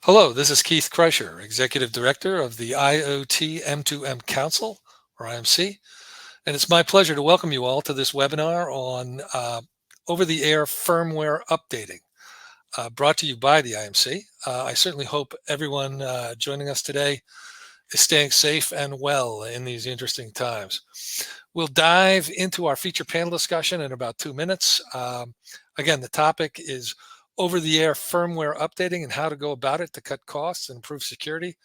Hello, this is Keith Kreischer, Executive Director of the IoT M2M Council, or IMC, and it's my pleasure to welcome you all to this webinar on over-the-air firmware updating, brought to you by the IMC. I certainly hope everyone joining us today is staying safe and well in these interesting times. We'll dive into our feature panel discussion in about 2 minutes. Again, the topic is over-the-air firmware updating and how to go about it to cut costs and improve security.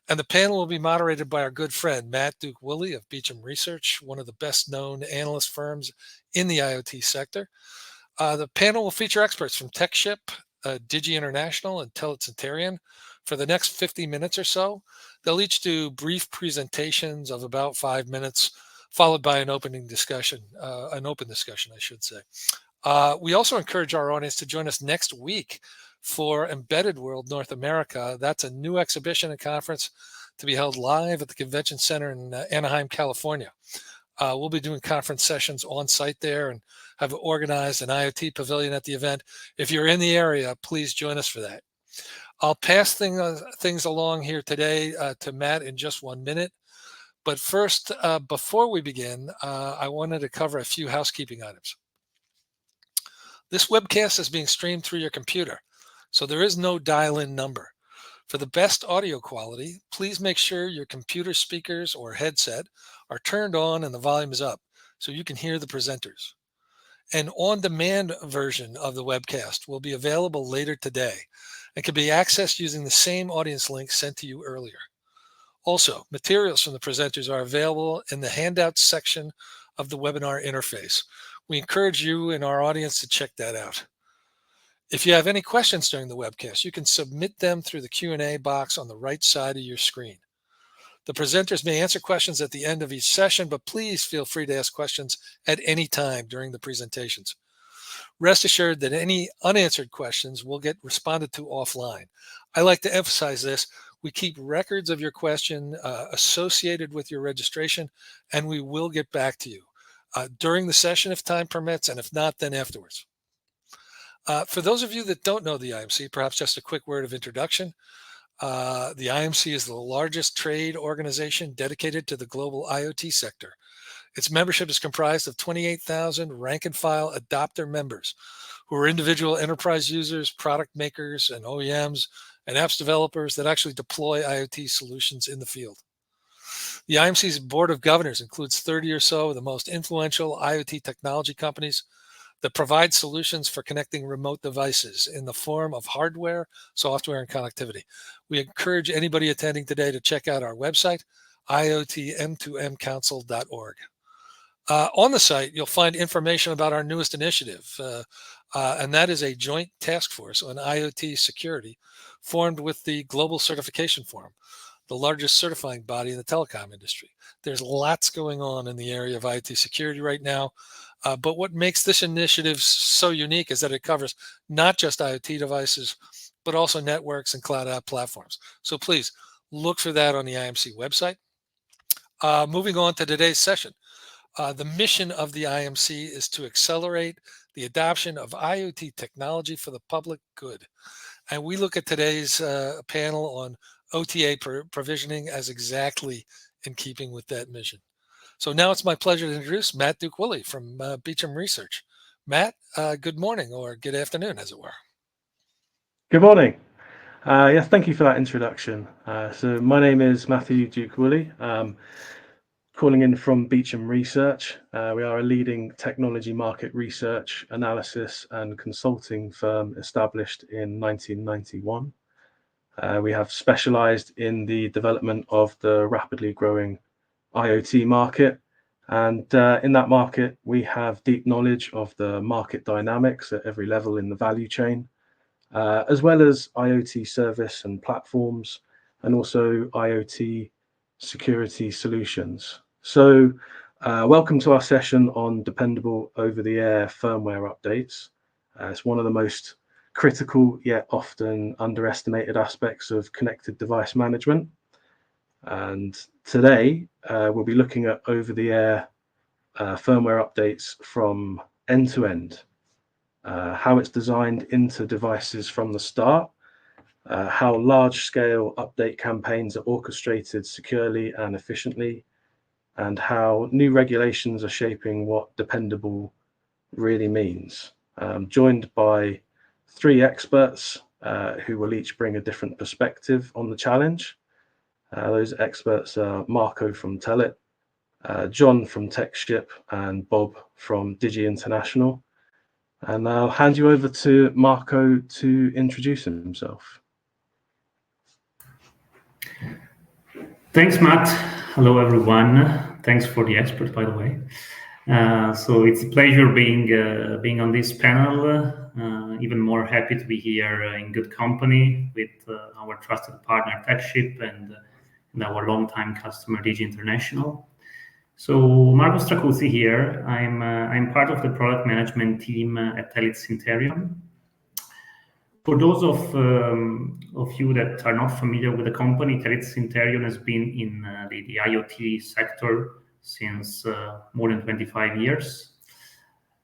And the panel will be moderated by our good friend, Matt Duke-Woolley of Beecham Research, one of the best-known analyst firms in the IoT sector. The panel will feature experts from Techship, Digi International, and Telit Cinterion. For the next 50 minutes or so, they'll each do brief presentations of about 5 minutes, followed by an open discussion, I should say. We also encourage our audience to join us next week for Embedded World North America. That's a new exhibition and conference to be held live at the Convention Center in Anaheim, California. We'll be doing conference sessions on site there and have organized an IoT pavilion at the event. If you're in the area, please join us for that. I'll pass things along here today to Matt in just 1 minute. But first, before we begin, I wanted to cover a few housekeeping items. This webcast is being streamed through your computer, so there is no dial-in number. For the best audio quality, please make sure your computer speakers or headset are turned on and the volume is up so you can hear the presenters. An on-demand version of the webcast will be available later today and can be accessed using the same audience link sent to you earlier. Also, materials from the presenters are available in the handouts section of the webinar interface. We encourage you and our audience to check that out. If you have any questions during the webcast, you can submit them through the Q&A box on the right side of your screen. The presenters may answer questions at the end of each session, but please feel free to ask questions at any time during the presentations. Rest assured that any unanswered questions will get responded to offline. I like to emphasize this. We keep records of your question associated with your registration, and we will get back to you during the session if time permits, and if not, then afterwards. For those of you that don't know the IMC, perhaps just a quick word of introduction. The IMC is the largest trade organization dedicated to the global IoT sector. Its membership is comprised of 28,000 rank-and-file adopter members who are individual enterprise users, product makers, and OEMs, and apps developers that actually deploy IoT solutions in the field. The IMC's board of governors includes 30 or so of the most influential IoT technology companies that provide solutions for connecting remote devices in the form of hardware, software, and connectivity. We encourage anybody attending today to check out our website, iotm2mcouncil.org. On the site, you'll find information about our newest initiative, and that is a joint task force on IoT security formed with the Global Certification Forum, the largest certifying body in the telecom industry. There's lots going on in the area of IoT security right now, but what makes this initiative so unique is that it covers not just IoT devices, but also networks and cloud app platforms. So please look for that on the IMC website. Moving on to today's session. The mission of the IMC is to accelerate the adoption of IoT technology for the public good. And we look at today's panel on OTA provisioning as exactly in keeping with that mission. So now it's my pleasure to introduce Matt Duke-Woolley from Beecham Research. Matt, good morning or good afternoon, as it were. Good morning. Yes, thank you for that introduction. So my name is Matthew Duke-Woolley, calling in from Beecham Research. We are a leading technology market research, analysis and consulting firm established in 1991. We have specialized in the development of the rapidly growing IoT market. And in that market, we have deep knowledge of the market dynamics at every level in the value chain, as well as IoT service and platforms, and also IoT security solutions. So welcome to our session on dependable over-the-air firmware updates. It's one of the most critical yet often underestimated aspects of connected device management. And today we'll be looking at over-the-air firmware updates from end to end, how it's designed into devices from the start, how large-scale update campaigns are orchestrated securely and efficiently, and how new regulations are shaping what dependable really means. Joined by three experts who will each bring a different perspective on the challenge. Those experts are Marco from Telit, John from Techship, and Bob from Digi International. And I'll hand you over to Marco to introduce himself. Thanks, Matt. Hello, everyone. Thanks for the expert, by the way. So it's a pleasure being on this panel. Even more happy to be here in good company with our trusted partner Techship and our longtime customer Digi International. So Marco Stracuzzi here. I'm part of the product management team at Telit Cinterion. For those of you that are not familiar with the company, Telit Cinterion has been in the IoT sector since more than 25 years.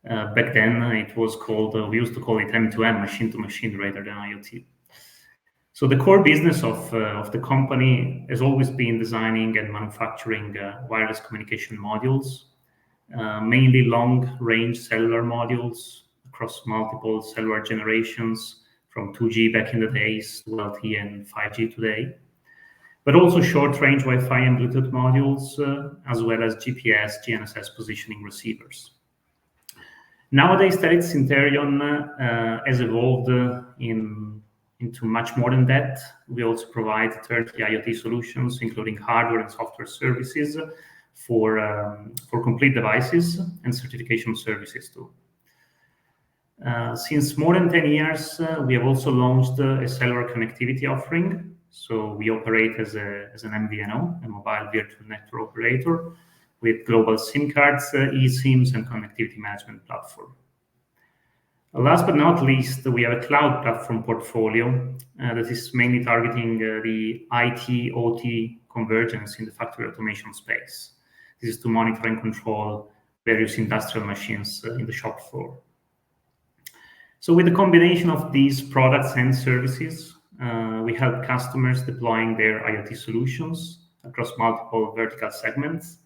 Back then, it was called, we used to call it M2M, machine to machine, rather than IoT. So the core business of the company has always been designing and manufacturing wireless communication modules, mainly long-range cellular modules across multiple cellular generations, from 2G back in the days to LTE and 5G today, but also short-range Wi-Fi and Bluetooth modules, as well as GPS, GNSS positioning receivers. Nowadays, Telit Cinterion has evolved into much more than that. We also provide turnkey IoT solutions, including hardware and software services for complete devices and certification services too. Since more than 10 years, we have also launched a cellular connectivity offering. So we operate as an MVNO, a mobile virtual network operator, with global SIM cards, eSIMs, and connectivity management platform. Last but not least, we have a cloud platform portfolio that is mainly targeting the IT/OT convergence in the factory automation space. This is to monitor and control various industrial machines in the shop floor. So with the combination of these products and services, we help customers deploying their IoT solutions across multiple vertical segments,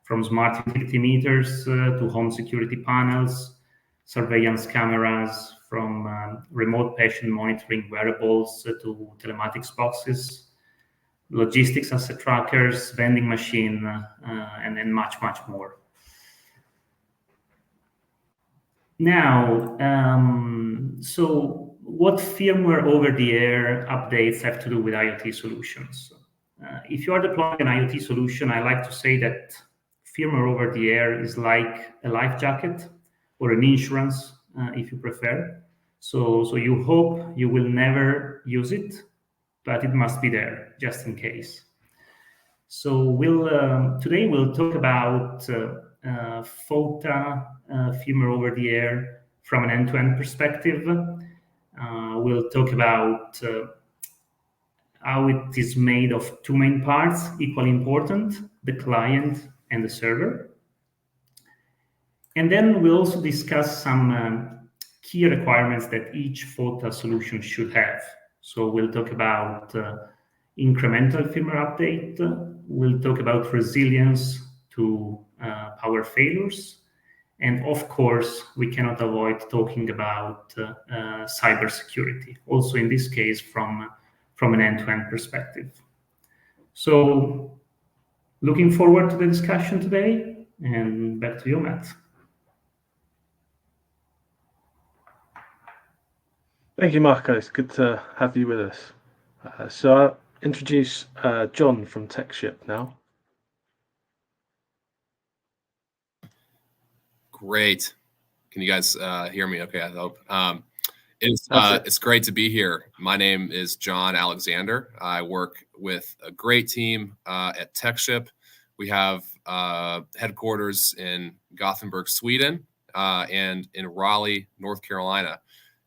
from smart utility meters to home security panels, surveillance cameras, from remote patient monitoring wearables to telematics boxes, logistics asset trackers, vending machine, and then much, much more. Now, so what firmware over-the-air updates have to do with IoT solutions? If you are deploying an IoT solution, I like to say that firmware over-the-air is like a life jacket or an insurance, if you prefer. So you hope you will never use it, but it must be there just in case. So today we'll talk about FOTA firmware over the air from an end-to-end perspective. We'll talk about how it is made of two main parts, equally important, the client and the server. And then we'll also discuss some key requirements that each FOTA solution should have. So we'll talk about incremental firmware update. We'll talk about resilience to power failures. And of course, we cannot avoid talking about cybersecurity, also in this case from an end-to-end perspective. So looking forward to the discussion today, and back to you, Matt. Thank you, Marco. It's good to have you with us. So I'll introduce John from Techship now. Great. Can you guys hear me okay, I hope? It's great to be here. My name is John Alexander. I work with a great team at Techship. We have headquarters in Gothenburg, Sweden, and in Raleigh, North Carolina,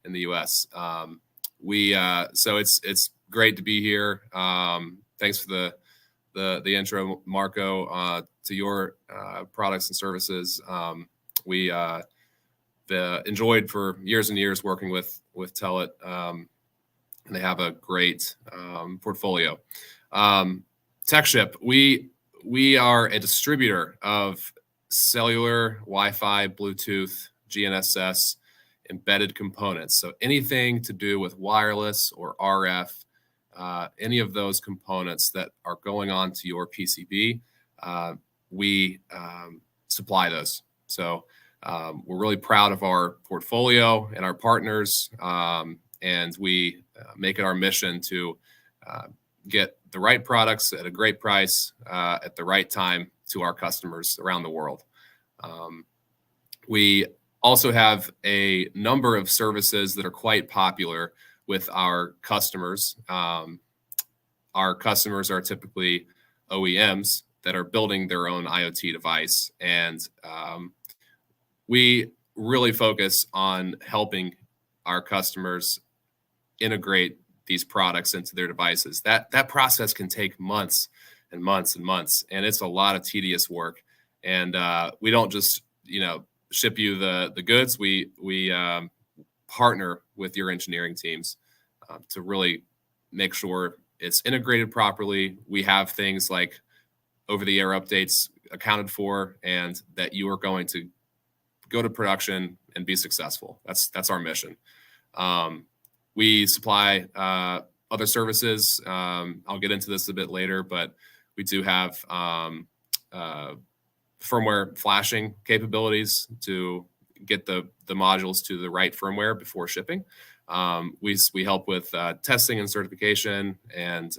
in the U.S. So it's great to be here. Thanks for the intro, Marco, to your products and services. We enjoyed for years and years working with Telit. and they have a great portfolio. Techship, we are a distributor of cellular, Wi-Fi, Bluetooth, GNSS, embedded components. So anything to do with wireless or RF, any of those components that are going on to your PCB, we supply those. So we're really proud of our portfolio and our partners, and we make it our mission to get the right products at a great price at the right time to our customers around the world. We also have a number of services that are quite popular with our customers. Our customers are typically OEMs that are building their own IoT device, and we really focus on helping our customers integrate these products into their devices. That process can take months and months and months, and it's a lot of tedious work. And we don't just ship you the goods. We partner with your engineering teams to really make sure it's integrated properly. We have things like over-the-air updates accounted for, and that you are going to go to production and be successful. That's our mission. We supply other services. I'll get into this a bit later, but we do have firmware flashing capabilities to get the modules to the right firmware before shipping. We help with testing and certification, and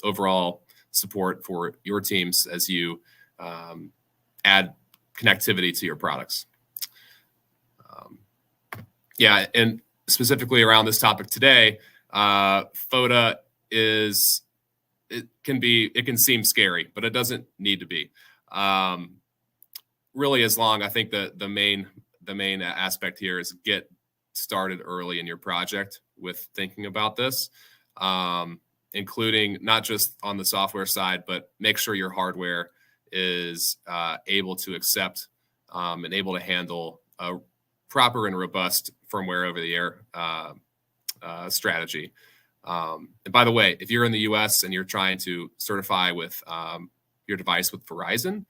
overall support for your teams as you add connectivity to your products. And specifically around this topic today, FOTA it can seem scary, but it doesn't need to be. Really, as long, I think the main aspect here is get started early in your project with thinking about this, including not just on the software side, but make sure your hardware is able to accept and able to handle a proper and robust firmware over-the-air strategy. And by the way, if you're in the US and you're trying to certify with your device with Verizon,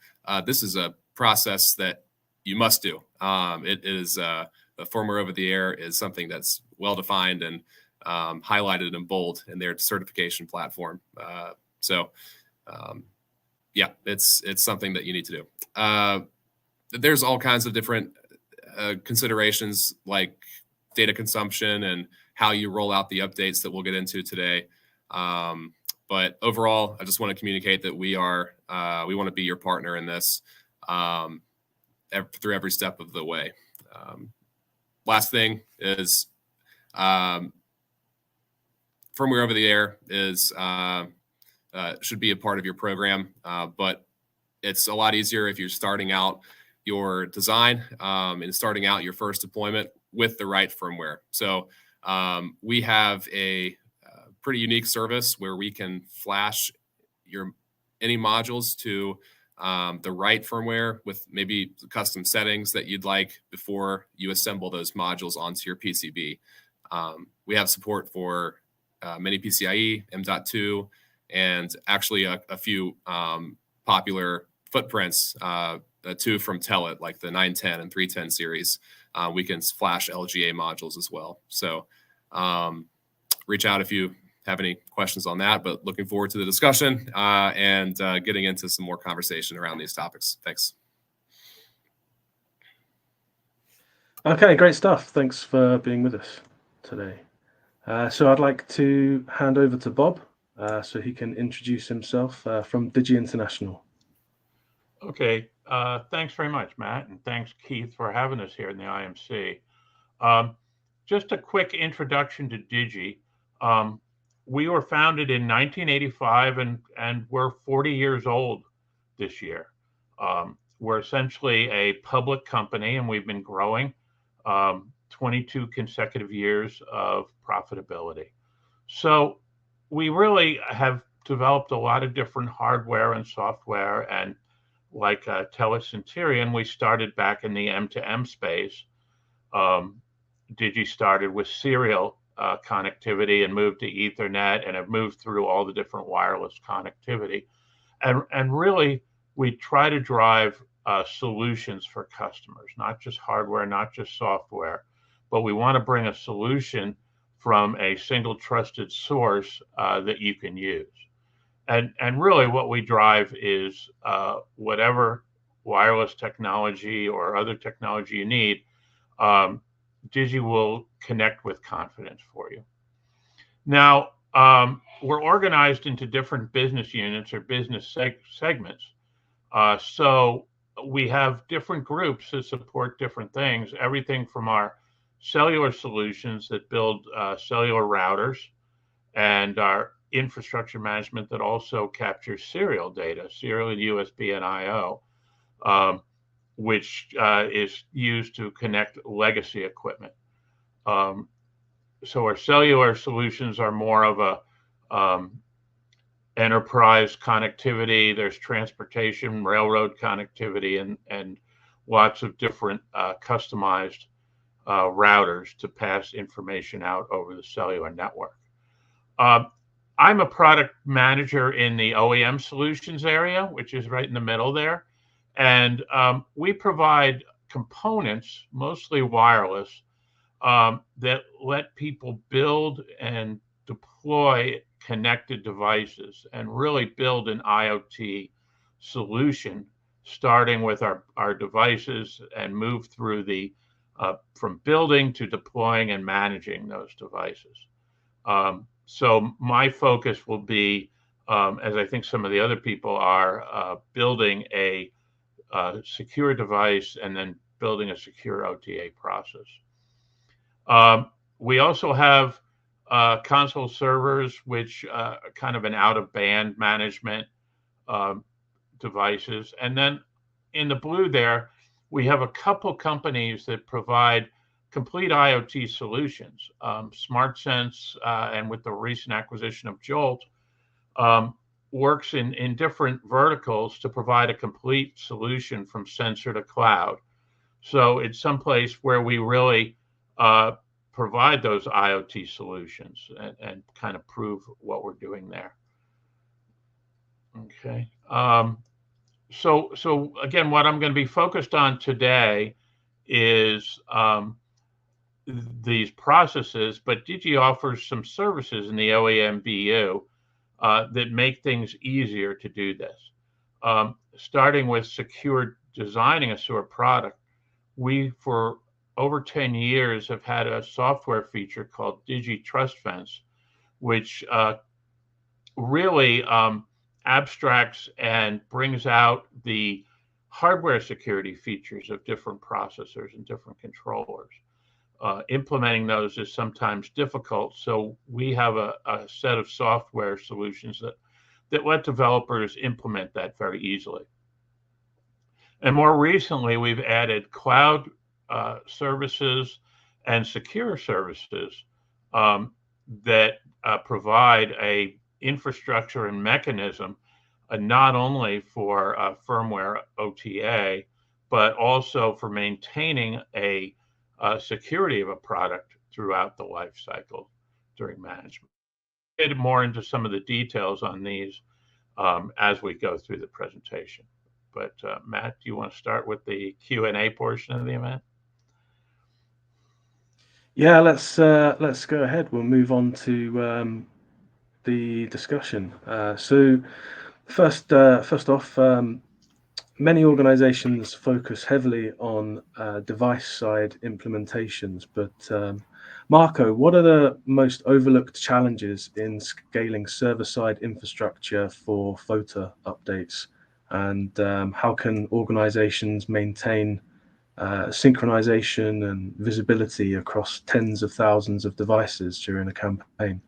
this is a process that you must do. It is the firmware over-the-air is something that's well-defined and highlighted in bold in their certification platform. It's something that you need to do. There's all kinds of different considerations like data consumption and how you roll out the updates that we'll get into today. But overall, I just want to communicate that we want to be your partner in this through every step of the way. Last thing is firmware over the air should be a part of your program, but it's a lot easier if you're starting out your design and starting out your first deployment with the right firmware. So we have a pretty unique service where we can flash any modules to the right firmware with maybe custom settings that you'd like before you assemble those modules onto your PCB. We have support for Mini PCIe, M.2, and actually a few popular footprints, two from Telit, like the 910 and 310 series. We can flash LGA modules as well. So reach out if you have any questions on that, but looking forward to the discussion and getting into some more conversation around these topics. Thanks. Okay, great stuff. Thanks for being with us today. So I'd like to hand over to Bob so he can introduce himself from Digi International. Okay, thanks very much, Matt, and thanks, Keith, for having us here in the IMC. Just a quick introduction to Digi. We were founded in 1985, and we're 40 years old this year. We're essentially a public company, and we've been growing 22 consecutive years of profitability. So we really have developed a lot of different hardware and software, and like Telit Cinterion, we started back in the M2M space. Digi started with serial connectivity and moved to Ethernet and have moved through all the different wireless connectivity. And really, we try to drive solutions for customers, not just hardware, not just software, but we want to bring a solution from a single trusted source that you can use. And really what we drive is whatever wireless technology or other technology you need, Digi will connect with confidence for you. Now, we're organized into different business units or business segments. So we have different groups that support different things, everything from our cellular solutions that build cellular routers and our infrastructure management that also captures serial data, serial USB and I/O, which is used to connect legacy equipment. So our cellular solutions are more of a enterprise connectivity. There's transportation, railroad connectivity, and lots of different customized routers to pass information out over the cellular network. I'm a product manager in the OEM solutions area, which is right in the middle there. And we provide components, mostly wireless, that let people build and deploy connected devices and really build an IoT solution, starting with our devices and move through the from building to deploying and managing those devices. So my focus will be, as I think some of the other people are, building a secure device and then building a secure OTA process. We also have console servers, which are kind of an out-of-band management devices. And then in the blue there, we have a couple companies that provide complete IoT solutions. SmartSense, and with the recent acquisition of Jolt, works in different verticals to provide a complete solution from sensor to cloud. So it's someplace where we really provide those IoT solutions and kind of prove what we're doing there. Okay. So again, what I'm going to be focused on today is these processes, but Digi offers some services in the OEM BU that make things easier to do this. Starting with secure designing a SOAR product, we, for over 10 years, have had a software feature called Digi Trust Fence, which really abstracts and brings out the hardware security features of different processors and different controllers. Implementing those is sometimes difficult, so we have a set of software solutions that let developers implement that very easily. And more recently, we've added cloud services and secure services that provide a infrastructure and mechanism not only for firmware OTA, but also for maintaining a security of a product throughout the life cycle during management. We'll get more into some of the details on these as we go through the presentation. But Matt, do you want to start with the Q&A portion of the event? Yeah, let's go ahead. We'll move on to the discussion. So first off, many organizations focus heavily on device side implementations, but Marco, what are the most overlooked challenges in scaling server side infrastructure for FOTA updates? And how can organizations maintain synchronization and visibility across tens of thousands of devices during a campaign?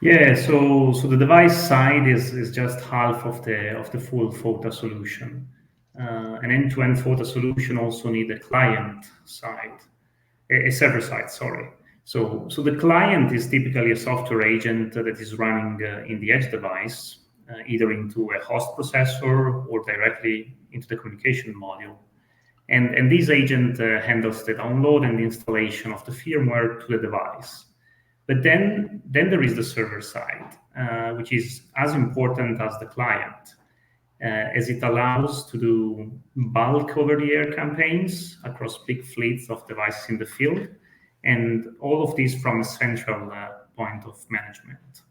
Yeah, so the device side is just half of the full FOTA solution. An end-to-end FOTA solution also need a client side, a server side, sorry. So the client is typically a software agent that is running in the edge device, either into a host processor or directly into the communication module. And this agent handles the download and the installation of the firmware to the device. But then there is the server side, which is as important as the client, as it allows to do bulk over-the-air campaigns across big fleets of devices in the field, and all of this from a central point of management.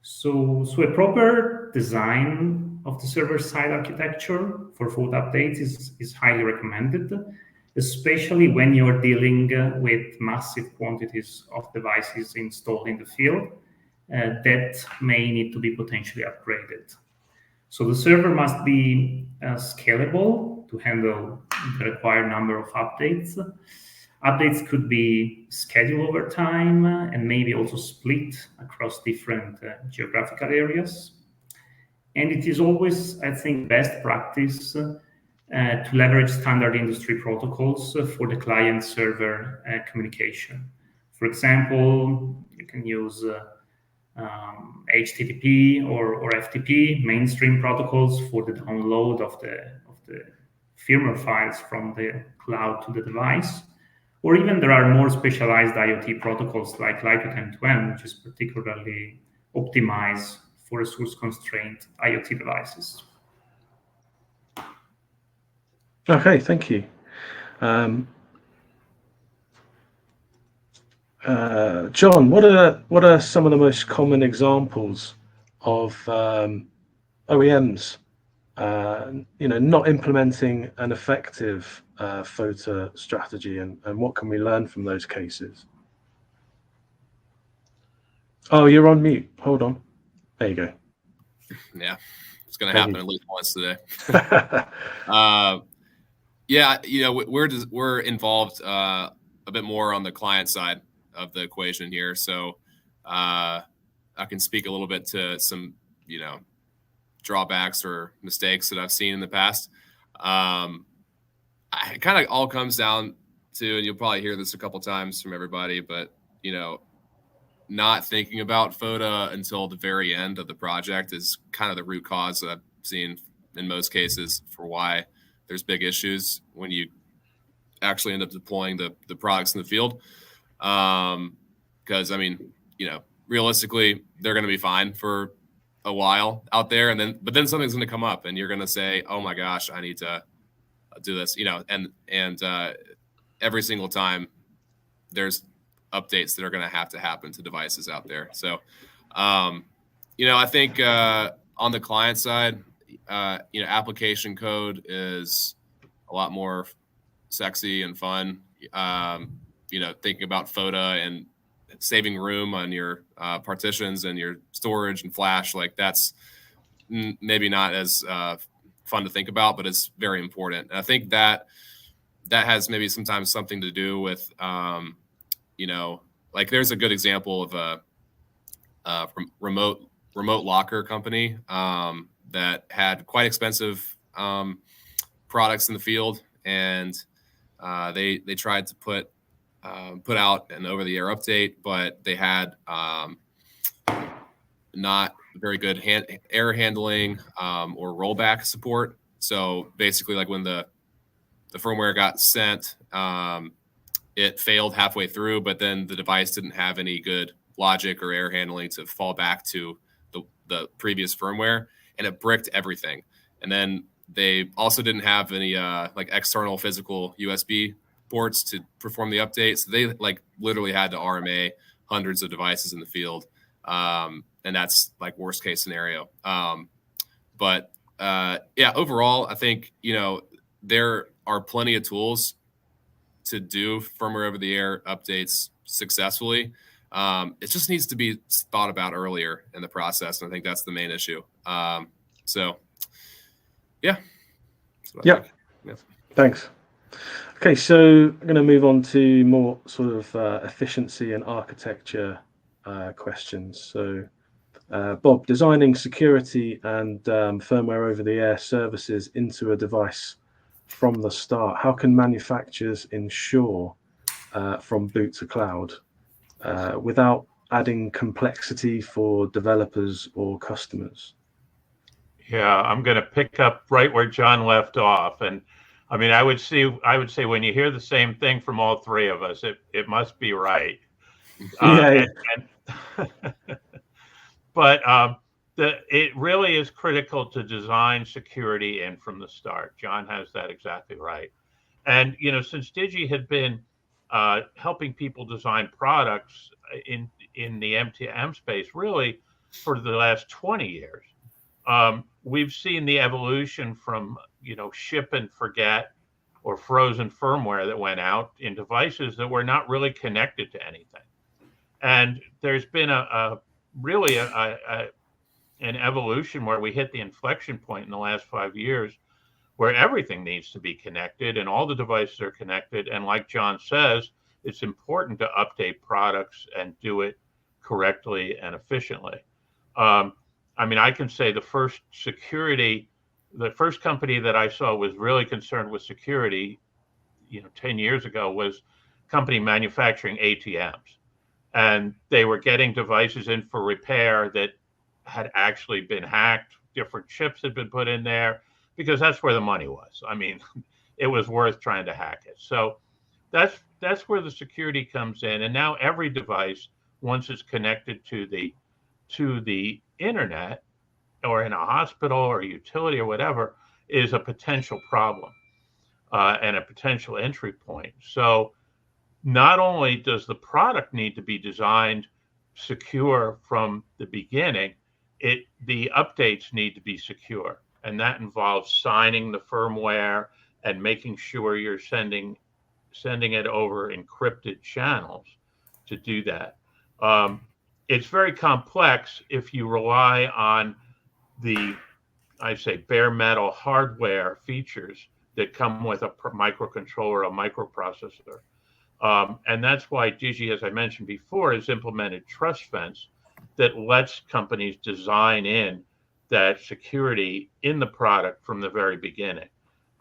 So a proper design of the server-side architecture for FOTA updates is highly recommended, especially when you're dealing with massive quantities of devices installed in the field that may need to be potentially upgraded. So the server must be scalable to handle the required number of updates. Updates could be scheduled over time and maybe also split across different geographical areas. And it is always, I think, best practice to leverage standard industry protocols for the client-server communication. For example, you can use HTTP or FTP mainstream protocols for the download of the firmware files from the cloud to the device. Or even there are more specialized IoT protocols like LIGO M2M, which is particularly optimized for resource-constrained IoT devices. Okay, thank you. John, what are some of the most common examples of OEMs, not implementing an effective FOTA strategy, and what can we learn from those cases? Oh, you're on mute. Hold on. There you go. Yeah, it's going to happen at least once today. Yeah, we're involved a bit more on the client side of the equation here, so I can speak a little bit to some, drawbacks or mistakes that I've seen in the past. It kind of all comes down to, and you'll probably hear this a couple times from everybody, but not thinking about FOTA until the very end of the project is kind of the root cause that I've seen in most cases for why there's big issues when you actually end up deploying the products in the field. Because realistically, they're going to be fine for a while out there, but then something's going to come up, and you're going to say, "Oh my gosh, I need to do this," and every single time there's updates that are going to happen to devices out there. So, I think on the client side, application code is a lot more sexy and fun. Thinking about FOTA and saving room on your partitions and your storage and flash, like that's maybe not as fun to think about, but it's very important. And I think that has maybe sometimes something to do with, like there's a good example of a remote locker company that had quite expensive products in the field, and they tried to put out an over-the-air update, but they had not very good error handling or rollback support. So basically, like when the firmware got sent, it failed halfway through, but then the device didn't have any good logic or error handling to fall back to the previous firmware, and it bricked everything. And then they also didn't have any like external physical USB ports to perform the update. So they like literally had to RMA hundreds of devices in the field. And that's like worst case scenario. But overall, I think, there are plenty of tools to do firmware over the air updates successfully. It just needs to be thought about earlier in the process. And I think that's the main issue. Yeah. Thanks. Okay, so I'm going to move on to more sort of efficiency and architecture questions. So, Bob, designing security and firmware over-the-air services into a device from the start, how can manufacturers ensure from boot to cloud without adding complexity for developers or customers? Yeah, I'm going to pick up right where John left off. And I mean, I would say when you hear the same thing from all three of us, it must be right. Yeah. But it really is critical to design security in from the start. John has that exactly right. And since Digi had been helping people design products in the M2M space really for the last 20 years, we've seen the evolution from ship and forget or frozen firmware that went out in devices that were not really connected to anything. And there's been really an evolution where we hit the inflection point in the last 5 years where everything needs to be connected and all the devices are connected. And like John says, it's important to update products and do it correctly and efficiently. I mean, I can say the first company that I saw was really concerned with security, 10 years ago, was a company manufacturing ATMs. And they were getting devices in for repair that had actually been hacked. Different chips had been put in there because that's where the money was. I mean, it was worth trying to hack it. So that's where the security comes in. And now every device, once it's connected to the internet or in a hospital or a utility or whatever, is a potential problem and a potential entry point. So not only does the product need to be designed secure from the beginning, the updates need to be secure. And that involves signing the firmware and making sure you're sending it over encrypted channels to do that. It's very complex if you rely on I say bare metal hardware features that come with a microcontroller, a microprocessor. And that's why Digi, as I mentioned before, has implemented Trust Fence that lets companies design in that security in the product from the very beginning,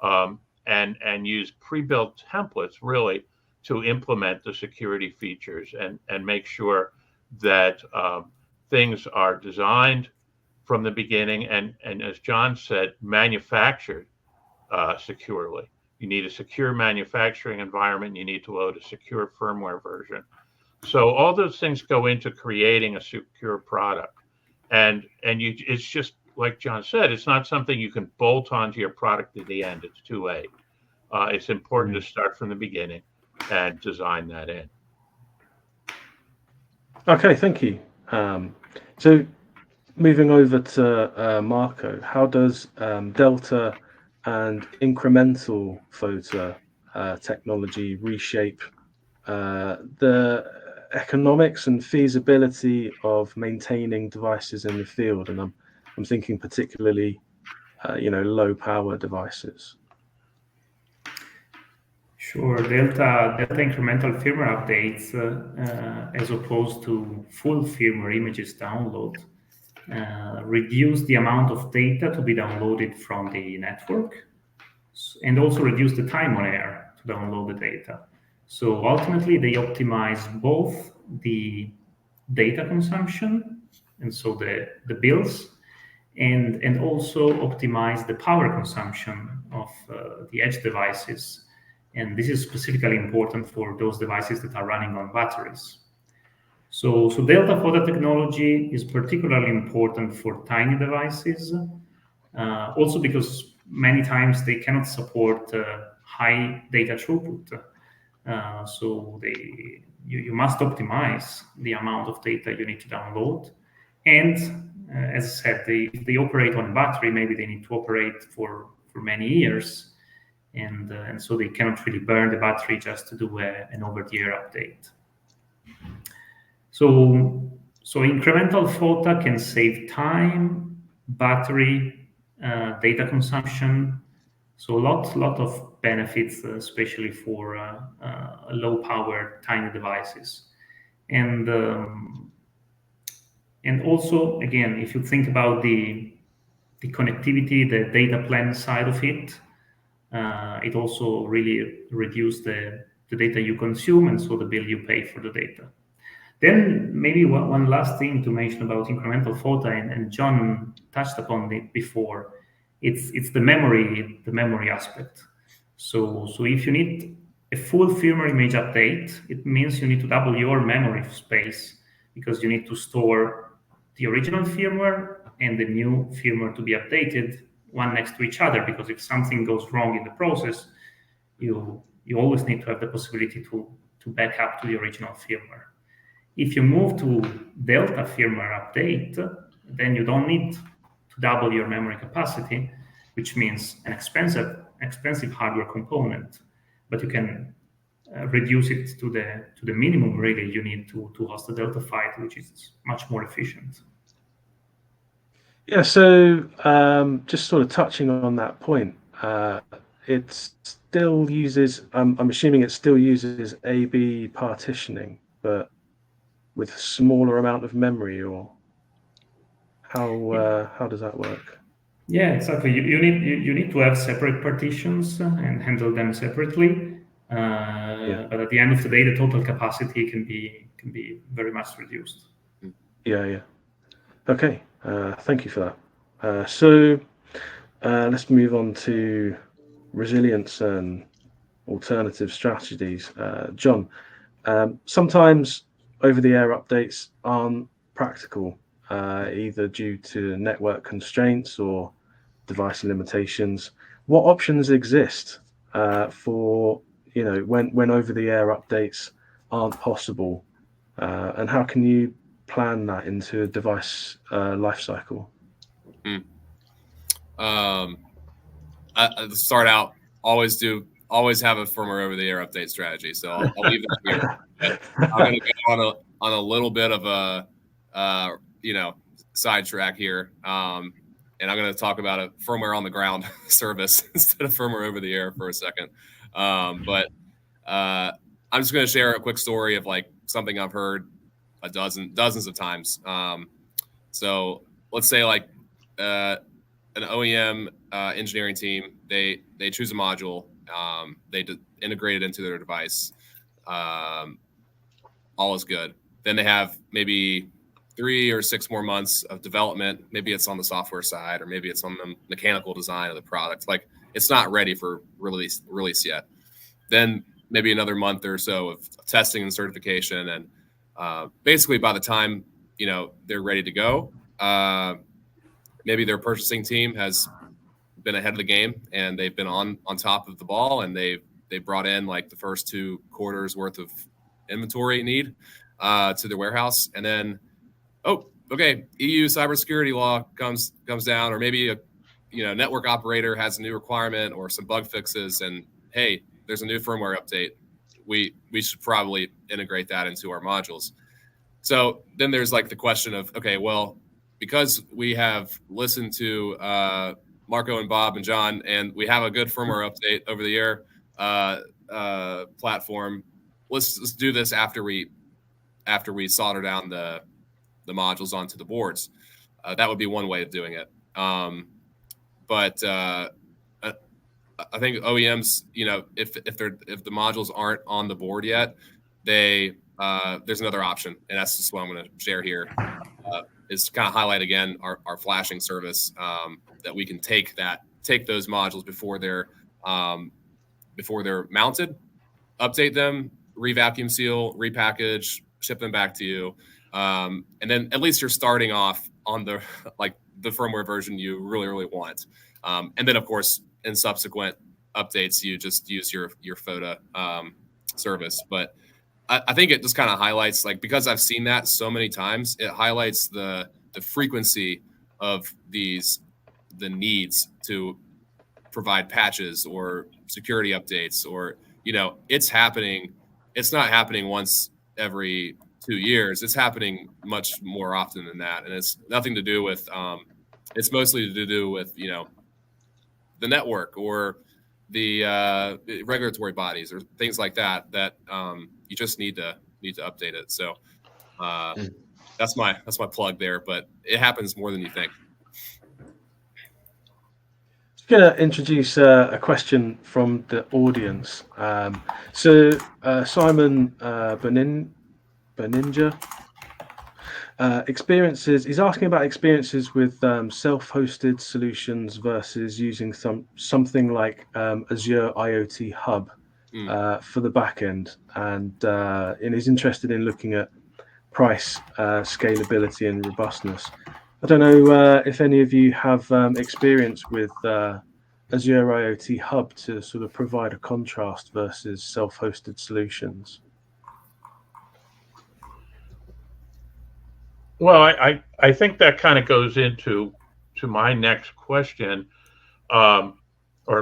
and use pre-built templates really to implement the security features and make sure that things are designed from the beginning and as John said, manufactured securely. You need a secure manufacturing environment. You need to load a secure firmware version. So all those things go into creating a secure product. And it's just like John said, it's not something you can bolt onto your product at the end. It's too late. It's important to start from the beginning and design that in. Okay, thank you. So moving over to Marco, how does Delta and incremental FOTA technology reshape the economics and feasibility of maintaining devices in the field? And I'm thinking particularly, low power devices. Sure, Delta incremental firmware updates, as opposed to full firmware images download, reduce the amount of data to be downloaded from the network, and also reduce the time on air to download the data. So ultimately, they optimize both the data consumption, and so the bills, and also optimize the power consumption of the edge devices. And this is specifically important for those devices that are running on batteries. So Delta FOTA technology is particularly important for tiny devices, also because many times they cannot support high data throughput. So you must optimize the amount of data you need to download. And as I said, they operate on battery. Maybe they need to operate for many years. And so they cannot really burn the battery just to do an over-the-air update. So incremental FOTA can save time, battery, data consumption. So a lot of benefits, especially for low-power tiny devices. And also, again, if you think about the connectivity, the data plan side of it, it also really reduces the data you consume, and so the bill you pay for the data. Then maybe one last thing to mention about incremental FOTA, and John touched upon it before. It's the memory aspect. So if you need a full firmware image update, it means you need to double your memory space, because you need to store the original firmware and the new firmware to be updated one next to each other, because if something goes wrong in the process, you always need to have the possibility to back up to the original firmware. If you move to Delta firmware update, then you don't need to double your memory capacity, which means an expensive hardware component, but you can reduce it to the minimum really you need to host a Delta file, which is much more efficient. Yeah, so just sort of touching on that point, it still uses, I'm assuming it still uses A/B partitioning, but with a smaller amount of memory, or how does that work? Yeah, exactly. You need to have separate partitions and handle them separately. But at the end of the day, the total capacity can be very much reduced. Yeah. Okay, thank you for that. So let's move on to resilience and alternative strategies. John, sometimes over-the-air updates aren't practical, either due to network constraints or device limitations. What options exist for when over-the-air updates aren't possible, and how can you plan that into a device lifecycle? I start out always have a firmware over-the-air update strategy. So I'll leave that here. But I'm going to go on a little bit of a sidetrack here, and I'm going to talk about a firmware on the ground service instead of firmware over the air for a second. But I'm just going to share a quick story of like something I've heard dozens of times. So let's say like an OEM engineering team, they choose a module, they integrate it into their device. All is good. Then they have maybe 3 or 6 more months of development. Maybe it's on the software side, or maybe it's on the mechanical design of the product. Like it's not ready for release yet. Then maybe another month or so of testing and certification, and basically by the time they're ready to go, maybe their purchasing team has been ahead of the game and they've been on top of the ball, and they brought in like the first 2 quarters worth of inventory need to their warehouse, and then okay, EU cybersecurity law comes down, or maybe a network operator has a new requirement or some bug fixes, and hey, there's a new firmware update. We should probably integrate that into our modules. So then there's like the question of, okay, well, because we have listened to Marco and Bob and John, and we have a good firmware update over the air platform, let's do this after we solder down the modules onto the boards. That would be one way of doing it. But I think OEMs, if the modules aren't on the board yet, there's another option, and that's just what I'm going to share here. Is to kind of highlight again our flashing service, that we can take those modules before they're mounted, update them, re-vacuum seal, repackage, ship them back to you, and then at least you're starting off on the firmware version you really want, and then of course in subsequent updates you just use your FOTA service. But I think it just kind of highlights, like, because I've seen that so many times, it highlights the frequency of the needs to provide patches or security updates, or it's happening. It's not happening once every 2 years. It's happening much more often than that, and it's nothing to do with. It's mostly to do with the network or the regulatory bodies or things like that. You just need to update it. So that's my plug there, but it happens more than you think. I'm going to introduce a question from the audience. So Simon Beninja experiences. He's asking about experiences with self-hosted solutions versus using something like Azure IoT Hub for the backend, and he's interested in looking at price, scalability, and robustness. I don't know if any of you have experience with Azure IoT Hub to sort of provide a contrast versus self-hosted solutions. Well, I think that kind of goes into my next question, or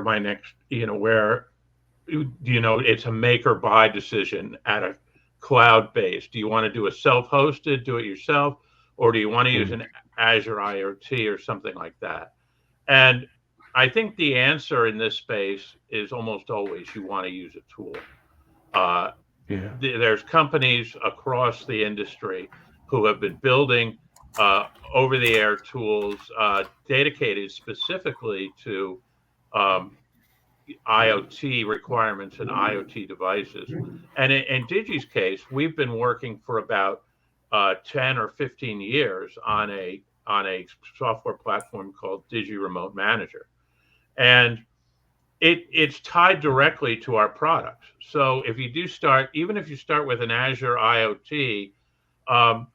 my next, where, it's a make or buy decision at a cloud base. Do you want to do a self-hosted, do it yourself, or do you want to use an Azure IoT or something like that? And I think the answer in this space is almost always you want to use a tool. There's companies across the industry who have been building over-the-air tools dedicated specifically to IoT requirements and IoT devices. And in Digi's case, we've been working for about 10 or 15 years on a software platform called Digi Remote Manager. And it's tied directly to our products. So if you do start, even if you start with an Azure IoT,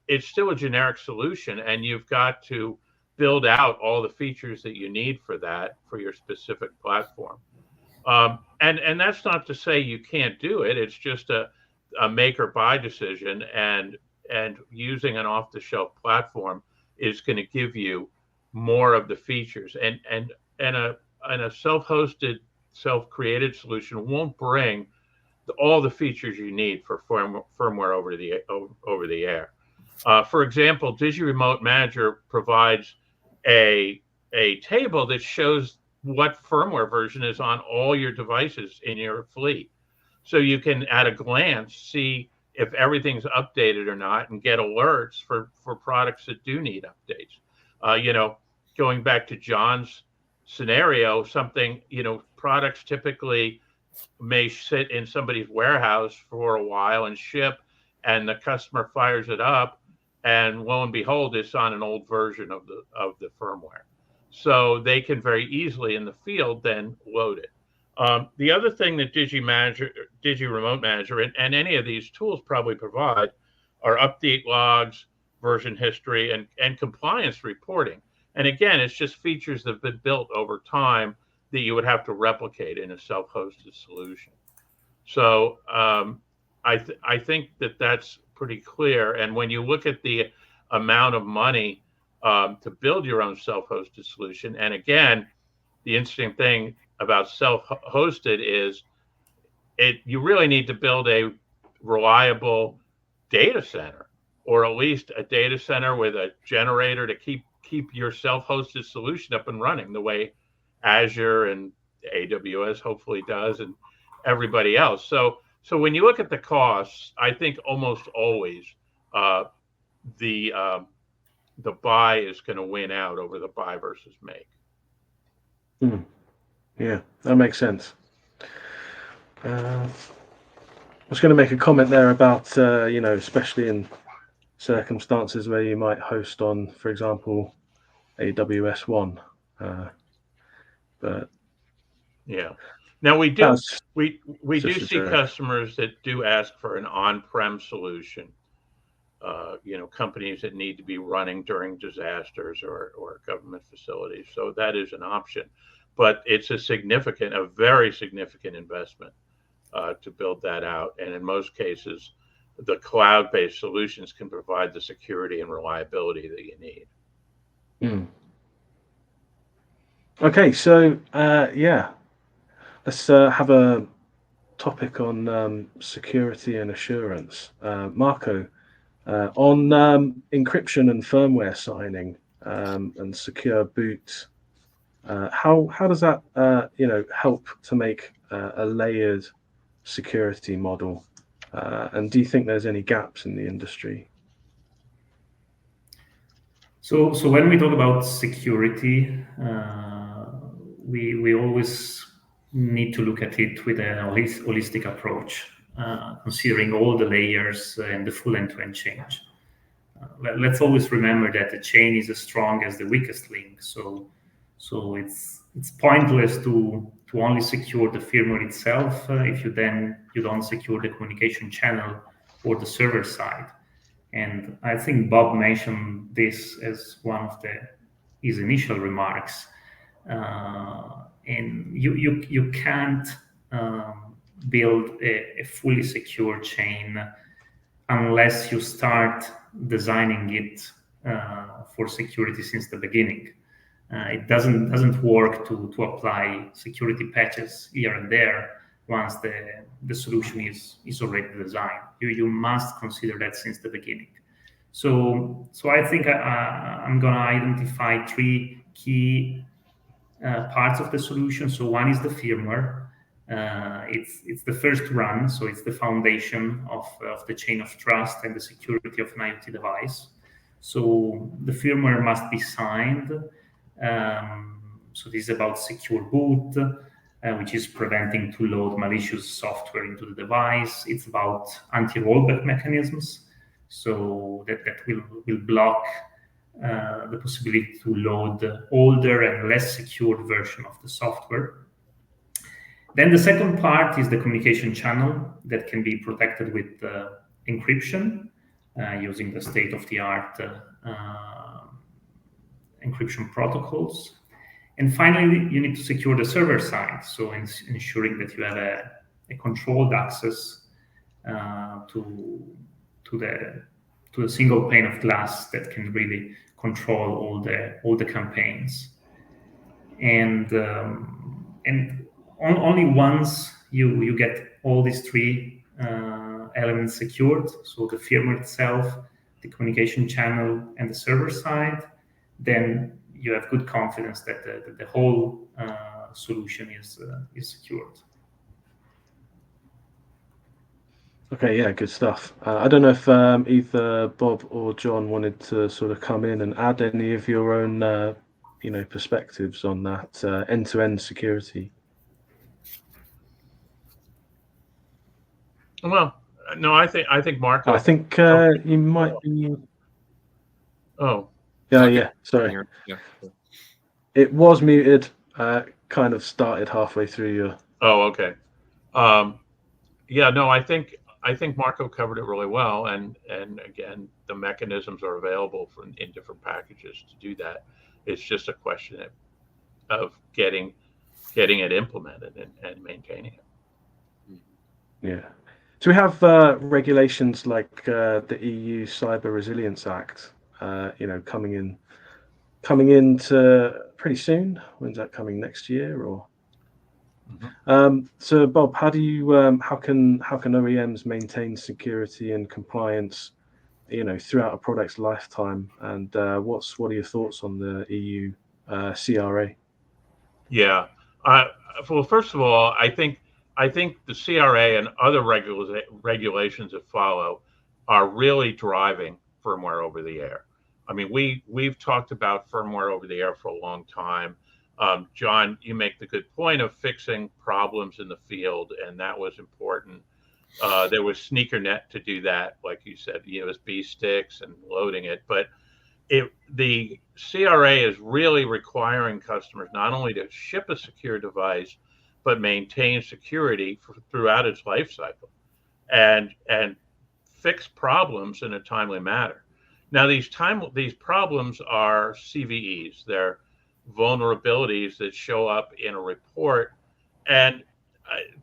it's still a generic solution, and you've got to build out all the features that you need for that for your specific platform. And that's not to say you can't do it. It's just a make or buy decision, and using an off-the-shelf platform is going to give you more of the features. And a self-hosted, self-created solution won't bring all the features you need for firmware over the air. For example, Digi Remote Manager provides a table that shows what firmware version is on all your devices in your fleet. So you can, at a glance, see if everything's updated or not, and get alerts for products that do need updates. Going back to John's scenario, products typically may sit in somebody's warehouse for a while and ship, and the customer fires it up, and lo and behold, it's on an old version of the firmware. So they can very easily in the field then load it. The other thing that Digi Remote Manager, and any of these tools probably provide, are update logs, version history, and compliance reporting. And again, it's just features that have been built over time that you would have to replicate in a self-hosted solution. So I think that that's pretty clear. And when you look at the amount of money to build your own self-hosted solution, and again, the interesting thing about self-hosted is you really need to build a reliable data center, or at least a data center with a generator to keep your self-hosted solution up and running the way Azure and AWS hopefully does, and everybody else. So when you look at the costs, I think almost always the buy is going to win out over the buy versus make. Yeah, that makes sense. I was going to make a comment there about especially in circumstances where you might host on, for example, AWS One. But yeah, now we do see customers that do ask for an on-prem solution. Companies that need to be running during disasters or government facilities. So that is an option, but it's a very significant investment to build that out. And in most cases, the cloud-based solutions can provide the security and reliability that you need. Okay, so let's have a topic on security and assurance. Marco, on encryption and firmware signing and secure boot, how does that help to make a layered security model? And do you think there's any gaps in the industry? So when we talk about security, we always need to look at it with a holistic approach, considering all the layers and the full end-to-end change. let's always remember that the chain is as strong as the weakest link. So it's pointless to only secure the firmware itself if you don't secure the communication channel or the server side. And I think Bob mentioned this as one of his initial remarks. And you can't build a fully secure chain unless you start designing it for security since the beginning. It doesn't work to apply security patches here and there once the solution is already designed. You must consider that since the beginning. So I think I'm going to identify three key parts of the solution. So one is the firmware. It's the first run, so it's the foundation of the chain of trust and the security of an IoT device. So the firmware must be signed. So this is about secure boot, which is preventing to load malicious software into the device. It's about anti-rollback mechanisms, so that will block the possibility to load the older and less secured version of the software. Then the second part is the communication channel that can be protected with encryption using the state-of-the-art encryption protocols. And finally, you need to secure the server side, so ensuring that you have a controlled access to the single pane of glass that can really control all the campaigns. And only once you get all these three elements secured, so the firmware itself, the communication channel, and the server side, then you have good confidence that the whole solution is secured. Okay, yeah, good stuff. I don't know if either Bob or John wanted to sort of come in and add any of your own, perspectives on that end-to-end security. Well, no, I think Marco. I think you might be. Oh. Yeah, Okay. yeah. Sorry. Yeah. It was muted. Kind of started halfway through your. Oh, okay. Yeah, no, I think Marco covered it really well, and again, the mechanisms are available in different packages to do that. It's just a question of getting it implemented and maintaining it. Yeah. So we have regulations like the EU Cyber Resilience Act, coming into pretty soon. When's that coming? Next year or? Mm-hmm. So Bob, how can OEMs maintain security and compliance, throughout a product's lifetime? And what are your thoughts on the EU CRA? Yeah. Well, first of all, I think the CRA and other regulations that follow are really driving firmware over the air. I mean, we've talked about firmware over the air for a long time. John, you make the good point of fixing problems in the field, and that was important. There was SneakerNet to do that, like you said, USB sticks and loading it. But the CRA is really requiring customers not only to ship a secure device, but maintain security throughout its life cycle, and fix problems in a timely manner. Now, these problems are CVEs. They're vulnerabilities that show up in a report, and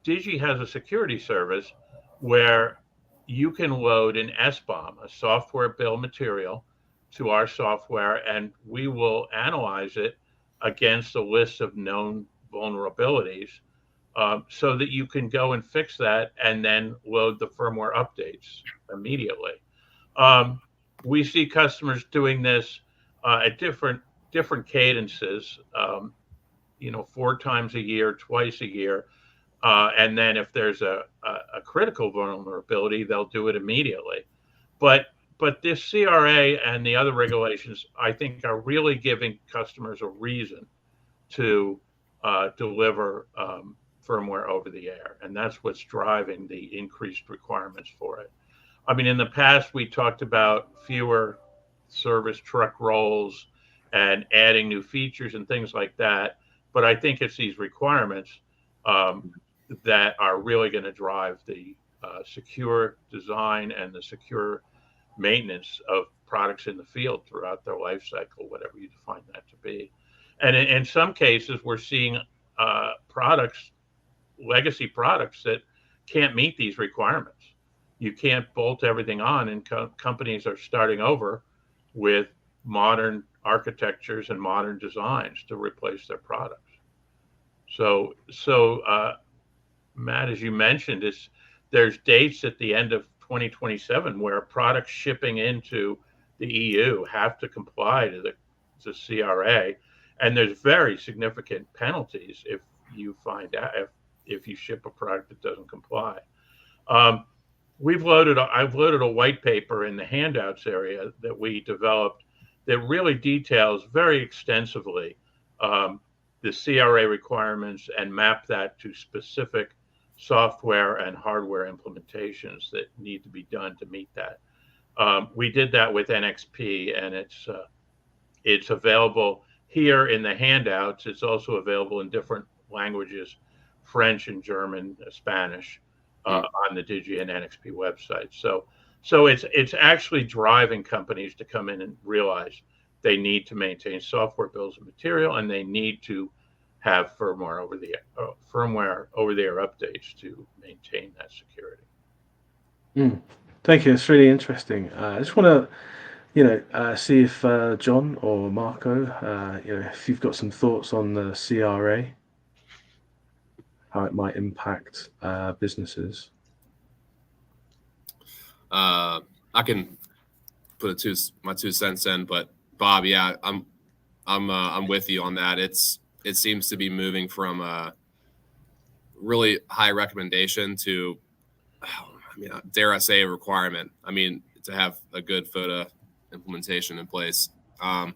Digi has a security service where you can load an SBOM, a software bill of material, to our software, and we will analyze it against a list of known vulnerabilities, so that you can go and fix that and then load the firmware updates immediately. We see customers doing this at different cadences, 4 times a year, twice a year. And then if there's a critical vulnerability, they'll do it immediately. But this CRA and the other regulations, I think, are really giving customers a reason to deliver firmware over the air. And that's what's driving the increased requirements for it. I mean, in the past, we talked about fewer service truck rolls and adding new features and things like that. But I think it's these requirements that are really going to drive the secure design and the secure maintenance of products in the field throughout their life cycle, whatever you define that to be. And in some cases, we're seeing products, legacy products, that can't meet these requirements. You can't bolt everything on, and companies are starting over with modern architectures and modern designs to replace their products. So Matt, as you mentioned, there's dates at the end of 2027 where products shipping into the EU have to comply to the CRA, and there's very significant penalties if you find out if you ship a product that doesn't comply. I've loaded a white paper in the handouts area that we developed that really details very extensively the CRA requirements and map that to specific software and hardware implementations that need to be done to meet that. We did that with NXP, and it's available here in the handouts. It's also available in different languages, French and German, Spanish, on the Digi and NXP website. So it's actually driving companies to come in and realize they need to maintain software bills of material, and they need to have firmware over the air updates to maintain that security. Thank you. It's really interesting. I just want to, see if John or Marco, if you've got some thoughts on the CRA, how it might impact businesses. I can put my 2 cents in, but Bob, yeah, I'm with you on that. It seems to be moving from a really high recommendation to, dare I say, a requirement. To have a good FOTA implementation in place. I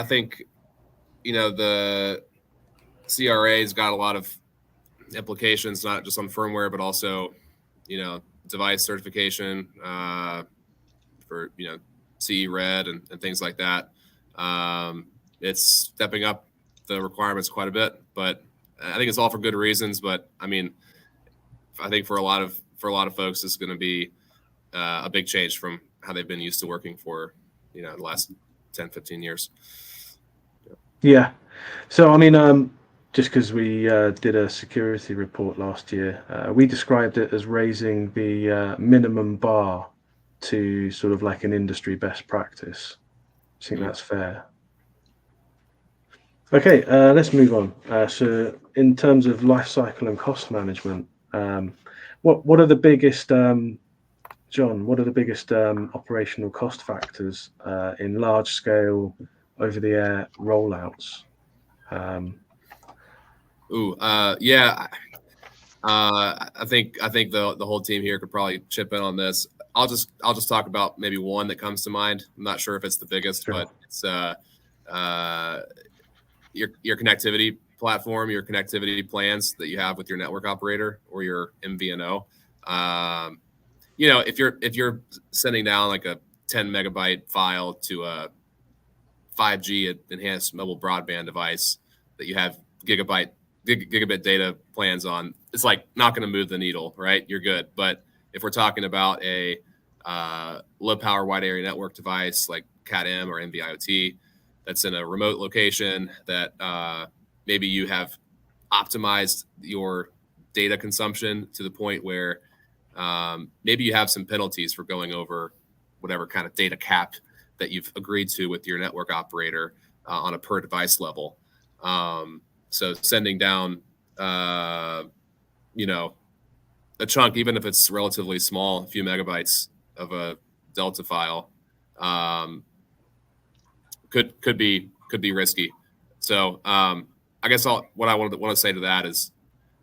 think, the CRA's got a lot of implications, not just on firmware, but also, device certification for, CE Red and things like that. It's stepping up the requirements quite a bit, but I think it's all for good reasons. But I think for a lot of folks, it's going to be a big change from how they've been used to working for, the last 10, 15 years. Yeah. So, just because we did a security report last year, we described it as raising the minimum bar to sort of like an industry best practice. I think that's fair. Okay, let's move on. So in terms of life cycle and cost management, what are the biggest, John, what are the biggest operational cost factors in large scale over-the-air rollouts? I think the whole team here could probably chip in on this. I'll just talk about maybe one that comes to mind. I'm not sure if it's the biggest, sure, but it's your connectivity platform, your connectivity plans that you have with your network operator or your MVNO. If you're sending down like a 10 megabyte file to a 5G enhanced mobile broadband device that you have gigabit data plans on, it's like not going to move the needle, right? You're good. But if we're talking about a low power wide area network device like CAT-M or NB-IoT that's in a remote location that maybe you have optimized your data consumption to the point where maybe you have some penalties for going over whatever kind of data cap that you've agreed to with your network operator on a per device level. So sending down, a chunk, even if it's relatively small, a few megabytes of a Delta file, could be risky. So I guess what I want to say to that is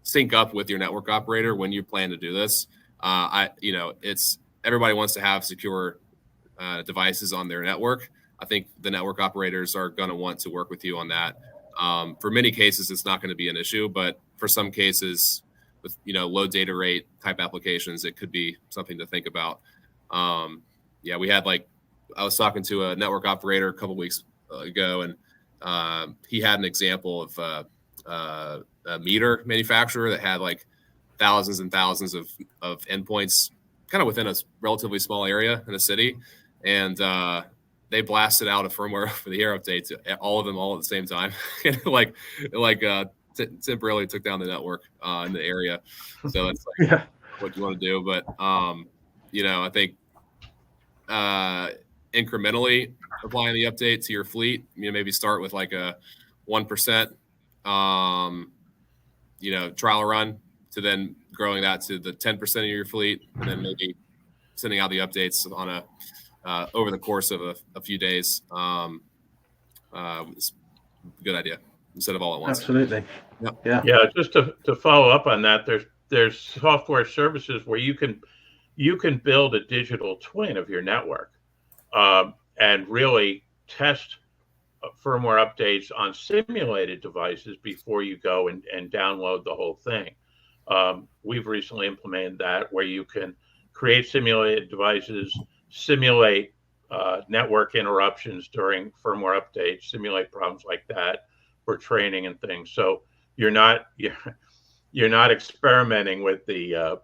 sync up with your network operator when you plan to do this. It's everybody wants to have secure devices on their network. I think the network operators are going to want to work with you on that. For many cases, it's not going to be an issue, but for some cases with, low data rate type applications, it could be something to think about. We had like I was talking to a network operator a couple weeks ago, and he had an example of a meter manufacturer that had like thousands and thousands of endpoints kind of within a relatively small area in a city. And they blasted out a firmware for the air update to all of them all at the same time. And temporarily took down the network in the area. So that's like what you want to do. But, I think incrementally applying the update to your fleet, maybe start with like a 1%, trial run, to then growing that to the 10% of your fleet, and then maybe sending out the updates on over the course of a few days. It's a good idea instead of all at once. Absolutely. Yep. Yeah. Just to follow up on that, there's software services where you can build a digital twin of your network and really test firmware updates on simulated devices before you go and download the whole thing. We've recently implemented that, where you can create simulated devices, simulate network interruptions during firmware updates, simulate problems like that for training and things. So you're not experimenting with the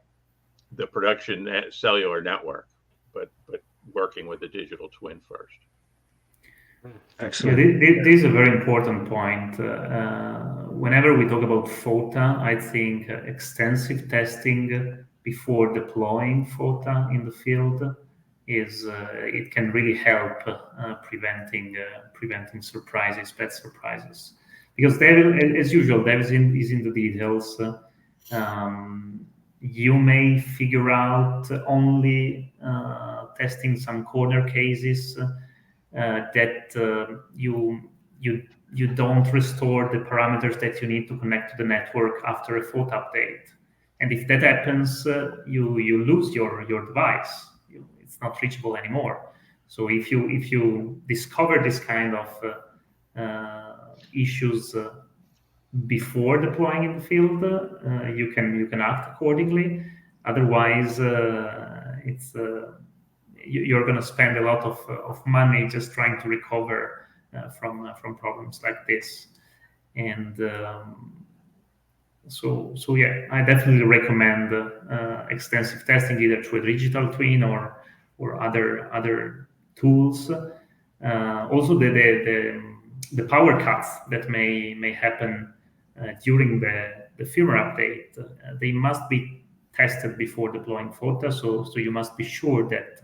production cellular network, but working with the digital twin first. Excellent. Yeah, this is a very important point. Whenever we talk about FOTA, I think extensive testing before deploying FOTA in the field it can really help preventing surprises, bad surprises. Because as usual, devil is in the details. You may figure out only testing some corner cases that you don't restore the parameters that you need to connect to the network after a FOTA update. And if that happens, you lose your device. It's not reachable anymore. So if you discover this kind of issues before deploying in the field, you can act accordingly. Otherwise, you're going to spend a lot of money just trying to recover from problems like this. And so yeah, I definitely recommend extensive testing, either through a digital twin or other tools. Also, the power cuts that may happen during the firmware update, they must be tested before deploying FOTA. So you must be sure that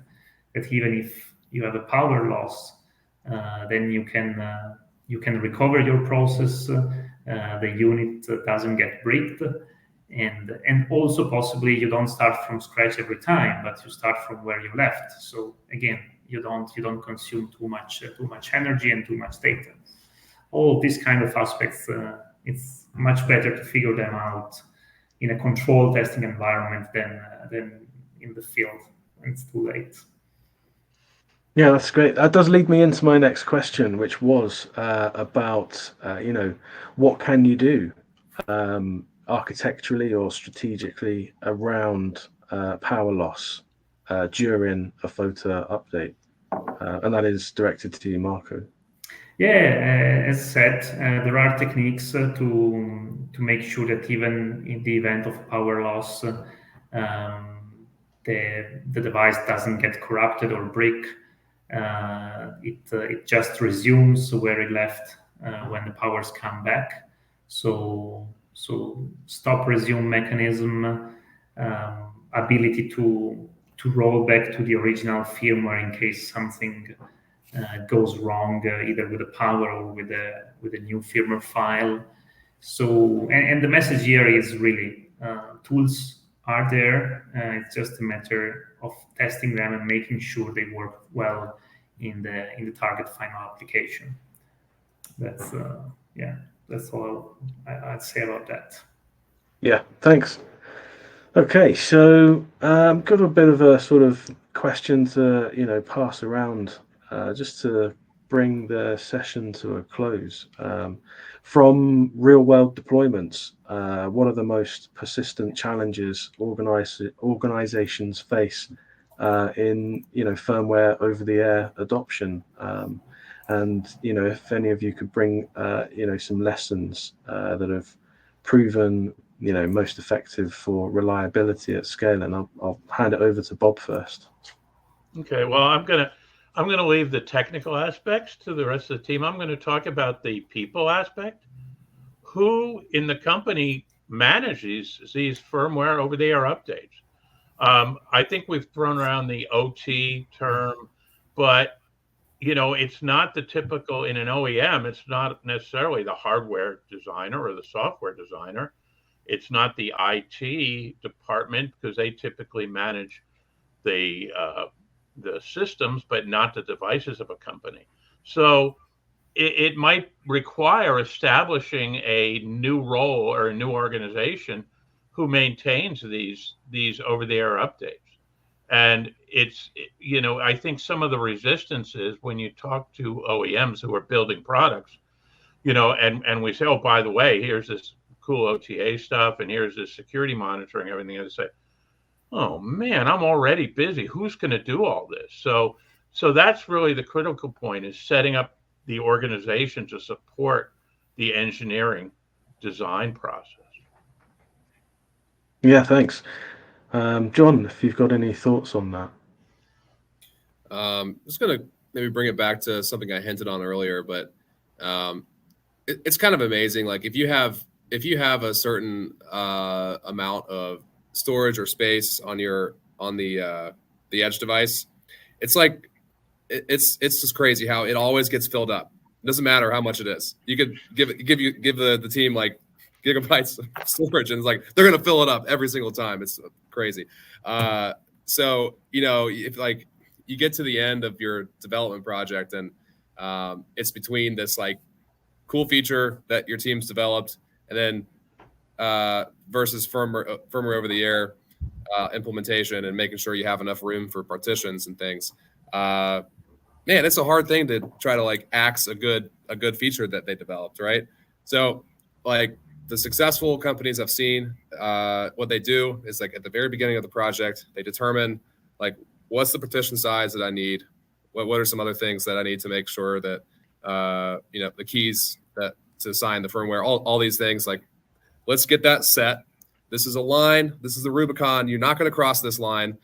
even if you have a power loss, then you can recover your process. The unit doesn't get bricked, and also possibly you don't start from scratch every time, but you start from where you left. So again, you don't consume too much energy and too much data. All these kind of aspects, it's much better to figure them out in a controlled testing environment than in the field. It's too late. Yeah, that's great. That does lead me into my next question, which was about, what can you do architecturally or strategically around power loss during a FOTA update? And that is directed to you, Marco. Yeah, as said, there are techniques to make sure that even in the event of power loss, the device doesn't get corrupted or brick. It just resumes where it left when the powers come back. So stop resume mechanism, ability to roll back to the original firmware in case something goes wrong, either with the power or with a new firmware file. So and the message here is really tools are there. It's just a matter of testing them and making sure they work well in the target final application. That's that's all I'd say about that. Yeah, thanks. Okay, so got a bit of a sort of question to pass around just to bring the session to a close. From real-world deployments, what are the most persistent challenges organizations face in firmware over-the-air adoption. And if any of you could bring some lessons that have proven most effective for reliability at scale, and I'll hand it over to Bob first. Okay, well, I'm gonna leave the technical aspects to the rest of the team. I'm going to talk about the people aspect. Who in the company manages these firmware over-the-air updates? I think we've thrown around the OT term, but it's not the typical in an OEM. It's not necessarily the hardware designer or the software designer. It's not the IT department, because they typically manage the systems, but not the devices of a company. So it might require establishing a new role or a new organization who maintains these over-the-air updates. And I think some of the resistance is when you talk to OEMs who are building products, and we say, oh, by the way, here's this cool OTA stuff, and here's this security monitoring, everything. And they say, oh man, I'm already busy. Who's going to do all this? So that's really the critical point, is setting up the organization to support the engineering design process. Yeah, thanks. John, if you've got any thoughts on that. I'm just going to maybe bring it back to something I hinted on earlier, but it's kind of amazing. Like if you have a certain amount of storage or space on the edge device, it's like it's just crazy how it always gets filled up. It doesn't matter how much it is. You could give the team like gigabytes of storage, and it's like they're gonna fill it up every single time. It's crazy. So if like you get to the end of your development project, and it's between this like cool feature that your team's developed, and then versus firmware over the air implementation, and making sure you have enough room for partitions and things. Man, it's a hard thing to try to like axe a good feature that they developed, right? So like the successful companies I've seen, what they do is like at the very beginning of the project, they determine like what's the partition size that I need, what are some other things that I need to make sure that the keys that to assign the firmware, all these things, like let's get that set. This is a line. This is the Rubicon. You're not going to cross this line.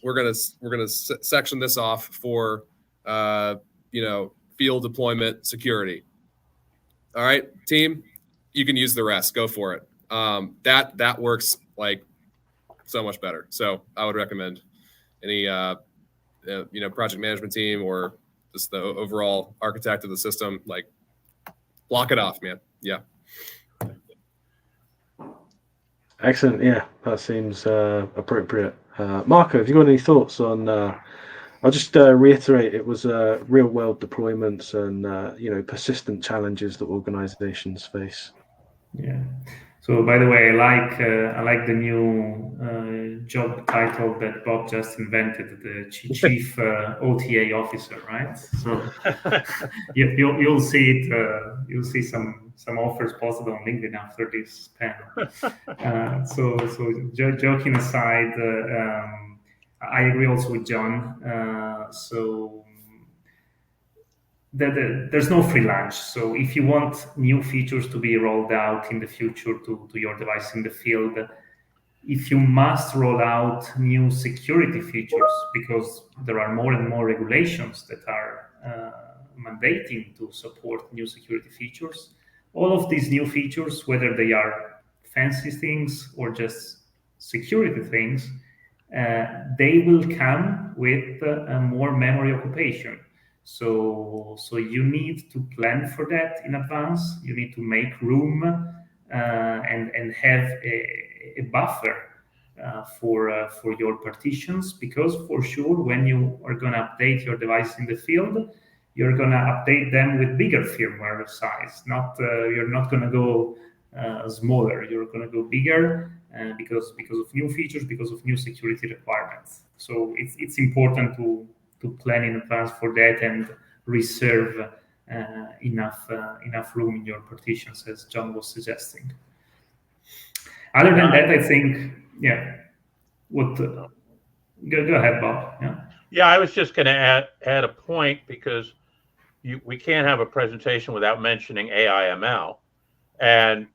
We're gonna section this off for field deployment security. All right, team, you can use the rest. Go for it. That works like so much better. So I would recommend any project management team or just the overall architect of the system, like block it off, man. Yeah. Excellent. Yeah, that seems appropriate. Marco, have you got any thoughts on? I'll just reiterate, it was real-world deployments and persistent challenges that organizations face. Yeah. So, by the way, I like the new job title that Bob just invented, the chief OTA officer, right? So you'll see it. You'll see some offers posted on LinkedIn after this panel. So joking aside, I agree also with John. There's no free lunch. So if you want new features to be rolled out in the future to your device in the field, if you must roll out new security features, because there are more and more regulations that are mandating to support new security features, all of these new features, whether they are fancy things or just security things, they will come with more memory occupation. So you need to plan for that in advance. You need to make room and have a buffer for your partitions, because for sure when you are going to update your device in the field, you're going to update them with bigger firmware size. You're not going to go smaller. You're going to go bigger because of new features, because of new security requirements. So it's important to plan in advance for that and reserve enough room in your partitions, as John was suggesting. Other than that, I think, what Go ahead, Bob. Yeah. Yeah, I was just going to add a point because we can't have a presentation without mentioning AI/ML, and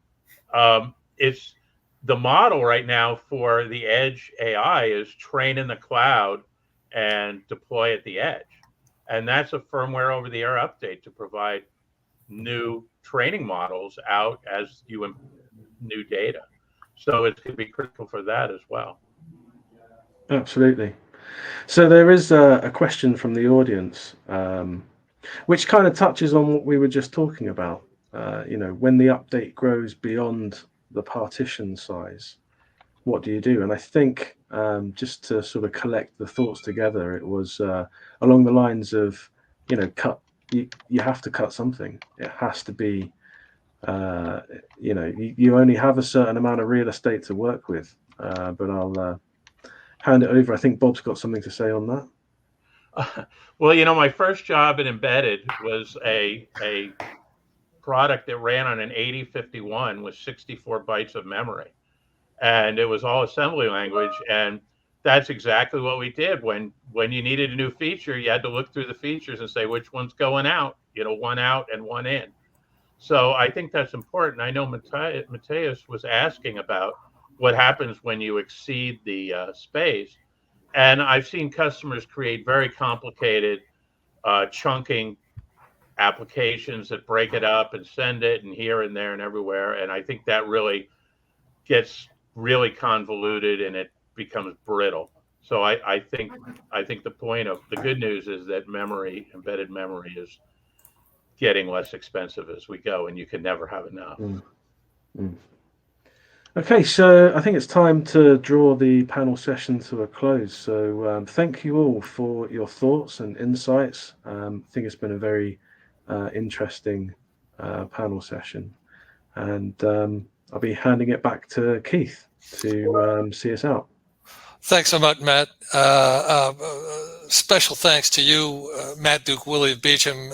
it's the model right now for the edge AI is train in the cloud and deploy at the edge, and that's a firmware over-the-air update to provide new training models out as you new data. So it's going to be critical for that as well. Absolutely. So there is a question from the audience, which kind of touches on what we were just talking about. When the update grows beyond the partition size, what do you do? And I think just to sort of collect the thoughts together, it was along the lines of, cut. You have to cut something. It has to be, you only have a certain amount of real estate to work with. But I'll hand it over. I think Bob's got something to say on that. Well, my first job in embedded was a product that ran on an 8051 with 64 bytes of memory, and it was all assembly language. And that's exactly what we did. When you needed a new feature, you had to look through the features and say which one's going out. One out and one in. So I think that's important. I know Mateus was asking about what happens when you exceed the space. And I've seen customers create very complicated chunking applications that break it up and send it and here and there and everywhere. And I think that really gets really convoluted and it becomes brittle. So I think the point of the good news is that embedded memory is getting less expensive as we go, and you can never have enough. Okay, so I think it's time to draw the panel session to a close. So thank you all for your thoughts and insights. I think it's been a very interesting panel session. And I'll be handing it back to Keith to see us out. Thanks so much, Matt. Special thanks to you, Matt Duke-Woolley of Beecham,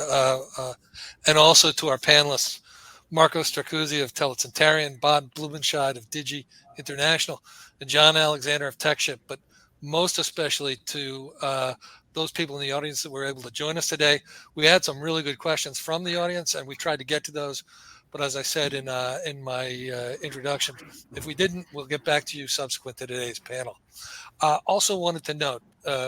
and also to our panelists, Marco Stracuzzi of Telit Cinterion, Bob Blumenscheid of Digi International, and John Alexander of Techship, but most especially to those people in the audience that were able to join us today. We had some really good questions from the audience, and we tried to get to those. But as I said in my introduction, if we didn't, we'll get back to you subsequent to today's panel. Also wanted to note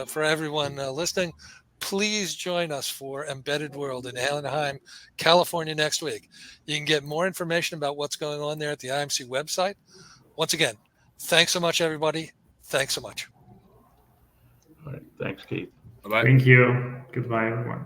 for everyone listening, please join us for Embedded World in Anaheim, California next week. You can get more information about what's going on there at the IMC website. Once again, thanks so much, everybody. Thanks so much. All right. Thanks, Keith. Bye-bye. Thank you. Goodbye, everyone.